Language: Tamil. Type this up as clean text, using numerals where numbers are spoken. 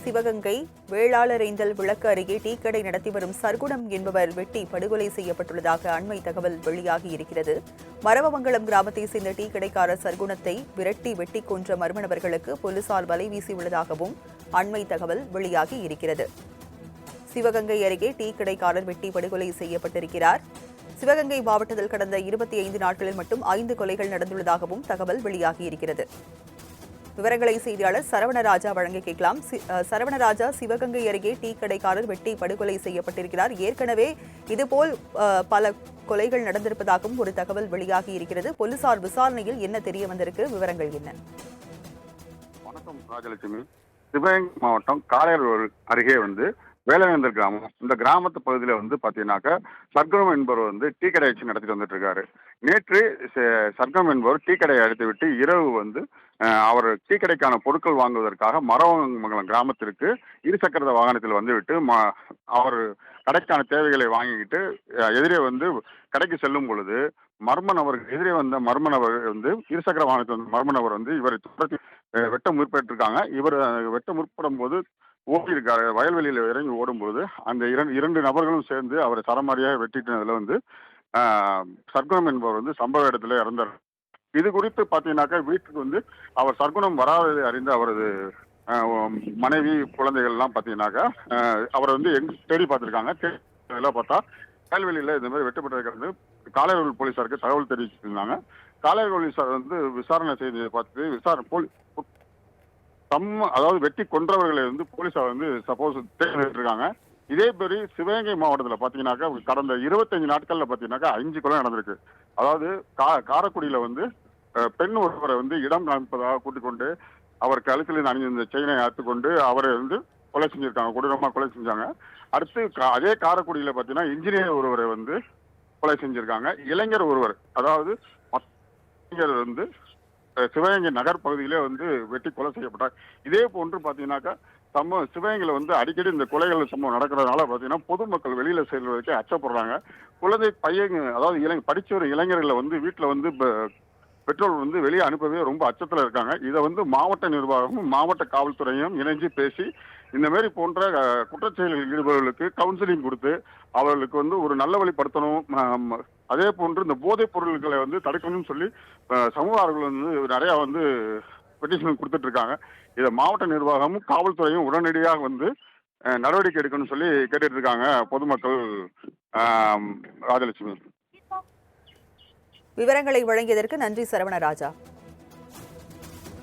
சிவகங்கை வேளாளரேந்தல் விளக்கு அருகே டீக்கடை நடத்தி வரும் சர்க்குணம் என்பவர் வெட்டி படுகொலை செய்யப்பட்டுள்ளதாக அண்மை தகவல் வெளியாகி இருக்கிறது. மரவமங்கலம் கிராமத்தை சேர்ந்த டீக்கடைக்காரர் சர்க்குணத்தை விரட்டி வெட்டி கொன்ற மர்ம நபர்களுக்கு போலீசார் வலை வீசியுள்ளதாகவும் அண்மை தகவல் வெளியாகி இருக்கிறது. சிவகங்கை அருகே டீக்கடைக்காரர் வெட்டி படுகொலை செய்யப்பட்டிருக்கிறார். சிவகங்கை மாவட்டத்தில் கடந்த 25 நாட்களில் மட்டும் 5 கொலைகள் நடந்துள்ளதாகவும் தகவல் வெளியாகியிருக்கிறது. விவரங்களை செய்தியாளர் சரவணராஜா வழங்க கேட்கலாம். சரவணராஜா, சிவகங்கை அருகே டீ கடைக்காரர் வெட்டி படுகொலை செய்யப்பட்டிருக்கிறார். ஏற்கனவே இதுபோல் பல கொலைகள் நடந்திருப்பதாகவும் ஒரு தகவல் வெளியாகி இருக்கிறது. போலீசார் விசாரணையில் என்ன தெரிய வந்திருக்கு? விவரங்கள் என்ன? வணக்கம் ராஜலட்சுமி. சிவகங்கை மாவட்டம் காளையார் அருகே வேலவேந்தர் கிராமம். இந்த கிராமத்து பகுதியில் பாத்தீங்கன்னாக்கா சர்க்குணம் என்பவர் டீ கடை வச்சு நடத்திட்டு வந்துட்டு இருக்காரு. நேற்று சர்க்குணம் என்பவர் டீ கடையை அழைத்து விட்டு இரவு அவர் டீ கடைக்கான பொருட்கள் வாங்குவதற்காக மரவமங்கலம் கிராமத்திற்கு இருசக்கர வாகனத்தில் வந்துவிட்டு அவர் கடைக்கான தேவைகளை வாங்கிக்கிட்டு எதிரே கடைக்கு செல்லும் பொழுது மர்ம நபர் எதிரே வந்த மர்ம நபர் இருசக்கர வாகனத்தில் வந்த மர்ம நபர் இவரை துரத்தி வெட்ட முற்பட்டிருக்காங்க. இவர் வெட்ட முற்படும் போது ஓடி இருக்காரு. வயல்வெளியில் இறங்கி ஓடும்போது அந்த இரண்டு நபர்களும் சேர்ந்து அவரை சரமாரியாக வெட்டிட்டதுல சர்க்குணம் என்பவர் சம்பவ இடத்துல இறந்தார். இது குறித்து பாத்தீங்கன்னாக்கா வீட்டுக்கு அவர் சர்க்குணம் வராததை அறிந்து அவரது மனைவி குழந்தைகள் எல்லாம் பாத்தீங்கன்னாக்கா அவரை எங்க தேடி பார்த்திருக்காங்க. தேடி பார்த்தா வயல்வெளியில இந்த மாதிரி வெட்டப்பட்டிருக்கிறது காளையார் போலீசாருக்கு தகவல் தெரிவிச்சிருந்தாங்க. காளையார் போலீசார் விசாரணை செய்து பார்த்து அதாவது வெட்டி கொன்றவர்களை போலீசார் சப்போஸ் தேடிட்டு இருக்காங்க. இதே மாதிரி சிவகங்கை மாவட்டத்தில் பாத்தீங்கன்னாக்கா கடந்த 25 நாட்கள்ல பாத்தீங்கன்னாக்கா 5 கொலை நடந்திருக்கு. அதாவது காரைக்குடியில பெண் ஒருவரை இடம் காண்பதாக கூட்டிக் கொண்டு அவர் கழுத்தில் அணிந்த செயினை அறுத்துக்கொண்டு அவரை கொலை செஞ்சிருக்காங்க. கொடூரமா கொலை செஞ்சாங்க. அடுத்து அதே காரைக்குடியில பாத்தீங்கன்னா இன்ஜினியர் ஒருவரை கொலை செஞ்சிருக்காங்க. இளைஞர் ஒருவர், அதாவது இளைஞர் சிவகங்கை நகர் பகுதியிலே வெட்டி கொலை செய்யப்பட்டார். இதே போன்று பாத்தீங்கன்னாக்கா சிவகங்கையில அடிக்கடி இந்த கொலைகள் சம்பவம் நடக்கிறதுனால பாத்தீங்கன்னா பொதுமக்கள் வெளியில செல்வதற்கு அச்சப்படுறாங்க. குழந்தை பையங்க, அதாவது படிச்ச ஒரு இளைஞர்களை வீட்டுல பெற்றோர் வெளியே அனுப்பவே ரொம்ப அச்சத்துல இருக்காங்க. இதை மாவட்ட நிர்வாகமும் மாவட்ட காவல்துறையும் இணைஞ்சு பேசி இந்த மாதிரி போன்ற குற்றச்செயலில் ஈடுபவர்களுக்கு கவுன்சிலிங் கொடுத்து அவர்களுக்கு ஒரு நல்ல வழிப்படுத்தணும். அதே போன்று இந்த போதைப் பொருட்களை தடுக்கணும்னு சொல்லி சமூக ஆர்வலர்கள் நிறைய பெட்டிஷன் கொடுத்துட்டு இருக்காங்க. இதை மாவட்ட நிர்வாகமும் காவல்துறையும் உடனடியாக நடவடிக்கை எடுக்கணும்னு சொல்லி கேட்டுட்டு இருக்காங்க பொதுமக்கள். ராஜலட்சுமி, விவரங்களை வழங்கியதற்கு நன்றி சரவணராஜா.